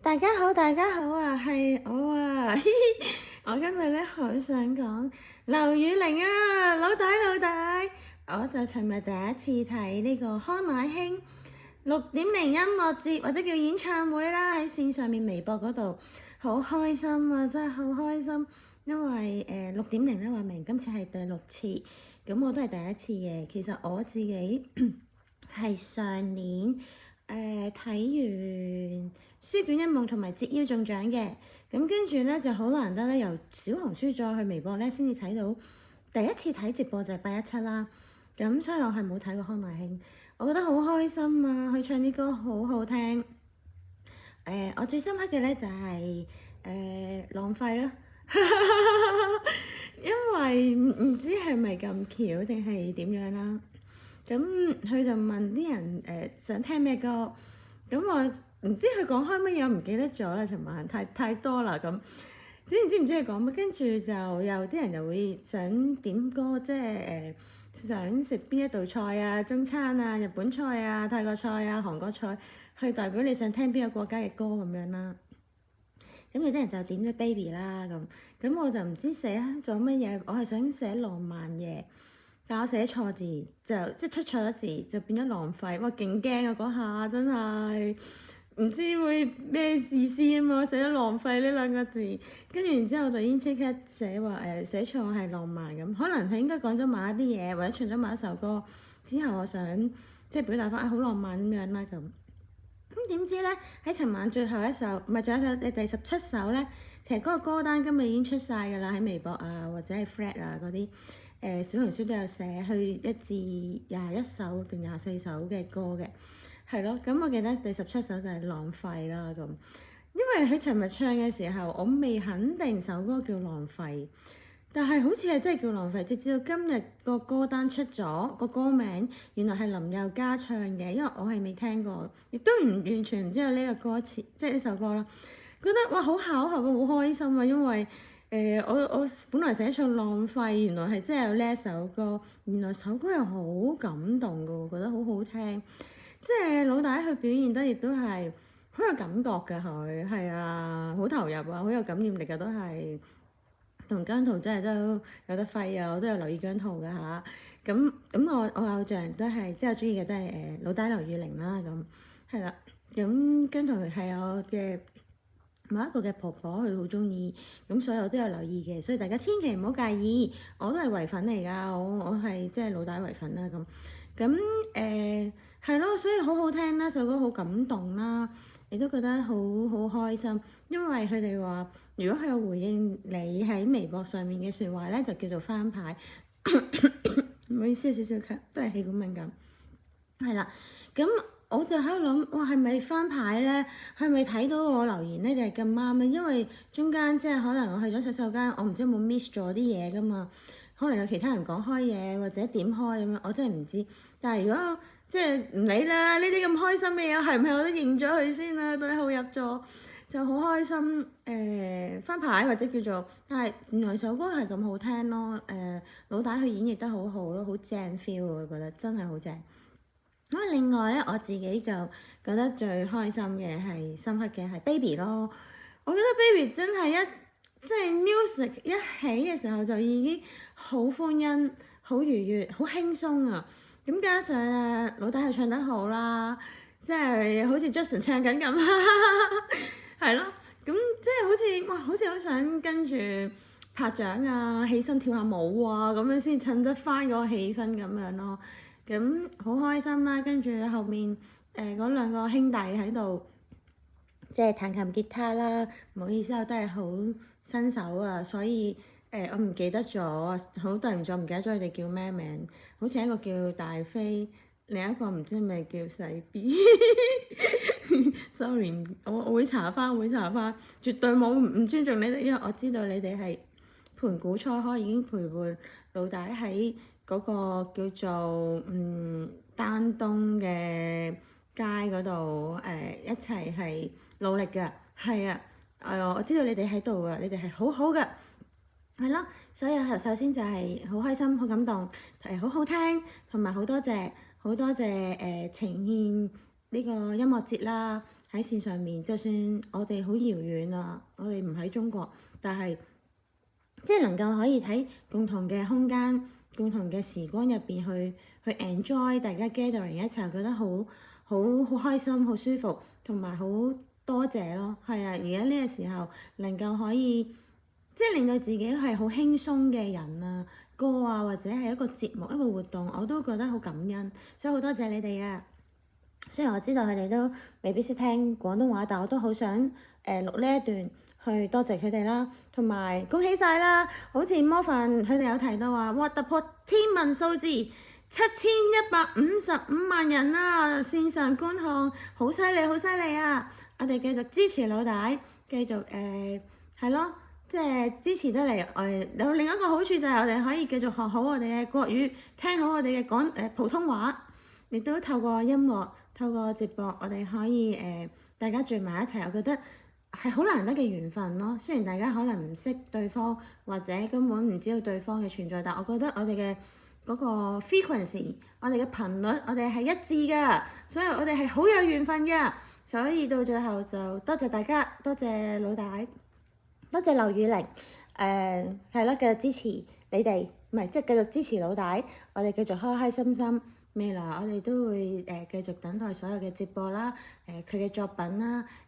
大家好，大家好啊，係我啊，我今日咧好想講劉宇寧啊，老大，我就尋日第一次睇呢個康乃馨6.0音樂節或者叫演唱會啦，喺線上面微博嗰度，好開心啊，真係好開心，因為6.0咧話明今次係第6次，咁我都係第一次嘅。其實我自己係上年睇完書卷一夢同埋折腰中獎嘅，咁跟住咧就好難得咧，由小紅書再去微博咧先至睇到第一次睇直播就係817啦，咁所以我係冇睇過康乃馨，我覺得好開心啊！佢唱啲歌好好聽，我最深刻嘅咧就係浪費啦，因為唔知係咪咁巧定係點樣啦。咁佢就問啲人想聽咩歌，咁我唔知佢講開乜嘢，我唔記得咗啦。尋晚太多啦，咁知唔知佢講乜？跟住就有啲人又會想點歌，即係想食邊一道菜啊，中餐啊、日本菜啊、泰國菜啊、韓國菜，去代表你想聽邊個國家嘅歌咁樣啦。咁有啲人就點咗 Baby 啦，咁我就唔知寫咗乜嘢，我係想寫浪漫嘅。但我寫錯字，就即係出錯咗字，就變咗浪費。哇，勁驚啊！嗰下真係唔知會咩意思啊嘛！我寫咗浪費呢兩個字，跟住然之後就已經即刻寫話寫錯係浪漫咁。可能佢應該講咗某一啲嘢，或者唱咗某一首歌之後，我想即係表達翻好浪漫咁樣啦咁。咁點知咧喺尋晚最後一首，唔係最後一首第17首咧，其實嗰個歌單今日已經出晒㗎啦，喺微博啊或者係 Flat 啊嗰啲。小紅書都有寫去1至21首定24首嘅歌嘅，係咯。咁我記得第17首就係浪費啦咁，因為佢尋日唱嘅時候，我未肯定首歌叫浪費，但係好似係真係叫浪費。直至到今日個歌單出咗個歌名，原來係林宥嘉唱嘅，因為我係未聽過，亦都完全唔知道呢個歌詞，即係呢首歌啦。覺得哇好巧合啊，好開心啊，因為我本來寫錯浪費，原來係真係有呢一首歌，原來首歌係好感動㗎喎，覺得好好聽，即係老大佢表現得亦都係好有感覺㗎，佢係啊，好投入啊，好有感染力㗎，都係同姜濤真係都有得揮啊，我都有留意姜濤㗎吓，咁我偶像都係即係我中意嘅都係老大劉宇寧啦，咁係啦，咁姜濤係我嘅某一個嘅婆婆，佢好中意，咁所以我都有留意嘅，所以大家千祈唔好介意，我都係唯粉嚟㗎，我係即係老大唯粉啦咁係咯，所以好好聽啦，首歌好感動啦，亦都覺得好開心，因為佢哋話如果佢有回應你喺微博上面嘅説話咧，就叫做翻牌，唔好意思，少少咳，都係氣管敏感，係啦，咁。我就喺度諗，哇，係咪翻牌咧？係咪睇到我留言咧？定係咁啱咧？因為中間即係可能我去咗洗手間，我唔知有冇 miss 咗啲嘢噶嘛。可能有其他人講開嘢或者點開咁樣，我真係唔知。但係如果即係唔理啦，呢啲咁開心嘅嘢係唔係我都認咗佢先啦？對號入座就好開心。翻牌或者叫做，但係原來首歌係咁好聽咯。老大佢演繹得好好咯，好正 feel 我覺得真係好正。咁另外咧，我自己就覺得最開心嘅係深刻嘅係 Baby 咯。我覺得 Baby 真係即係 music 一起嘅時候就已經好歡欣、好愉悅、好輕鬆啊！咁加上老大係唱得好啦，即係好似 Justin 唱緊咁，係咯。咁即係好似哇，好似好想跟住拍掌啊、起身跳下舞啊，咁樣先襯得翻嗰個氣氛咁樣咯。咁好開心啦，跟住後面嗰兩個兄弟喺度，即係彈琴吉他啦。唔好意思，我都係好新手啊，所以我唔記得咗，好對唔住，唔記得咗佢哋叫咩名。好似一個叫大飛，另一個唔知係咪叫細 B。Sorry，我會查翻，絕對冇唔尊重你哋，因為我知道你哋係盤古初開已經陪伴老大喺嗰個叫做丹東嘅街嗰度一齊係努力㗎，係啊，我知道你哋喺度㗎，你哋係好好㗎，係咯，所以首先就係好開心、好感動，好好聽，同埋好多謝呈現呢個音樂節啦，喺線上面，就算我哋好遙遠啊，我哋唔喺中國，但係即係能夠可以喺共同嘅空間、共同嘅時光入邊去 enjoy 大家 gathering 一齊，覺得好開心、好舒服，同埋好多謝咯。係啊，而家呢個時候能夠可以即係令到自己係好輕鬆嘅人啊，歌啊或者係一個節目、一個活動，我都覺得好感恩，所以好多謝你哋啊！雖然我知道佢哋都未必識聽廣東話，但我都好想錄呢一段去多謝佢哋啦，同埋恭喜晒啦！好似魔凡佢哋有提到話，哇，突破天文數字7155萬人啊！線上觀看，好犀利，好犀利啊！我哋繼續支持老大，繼續係咯，即係支持得嚟有另一個好處就係我哋可以繼續學好我哋嘅國語，聽好我哋嘅普通話，亦都透過音樂。透過直播，我哋可以大家聚埋一齊，我覺得係好難得嘅緣分咯。雖然大家可能唔識對方，或者根本唔知道對方嘅存在，但我覺得我哋嘅嗰個 frequency，我哋嘅頻率，我哋係一致㗎，所以我哋係好有緣分㗎。所以到最後就多謝大家，多謝老大，多謝劉宇玲，係咯，繼續支持你哋，唔係即係繼續支持老大，我哋繼續開開心心。未來我哋都會繼續等待所有嘅直播啦，佢嘅作品啦，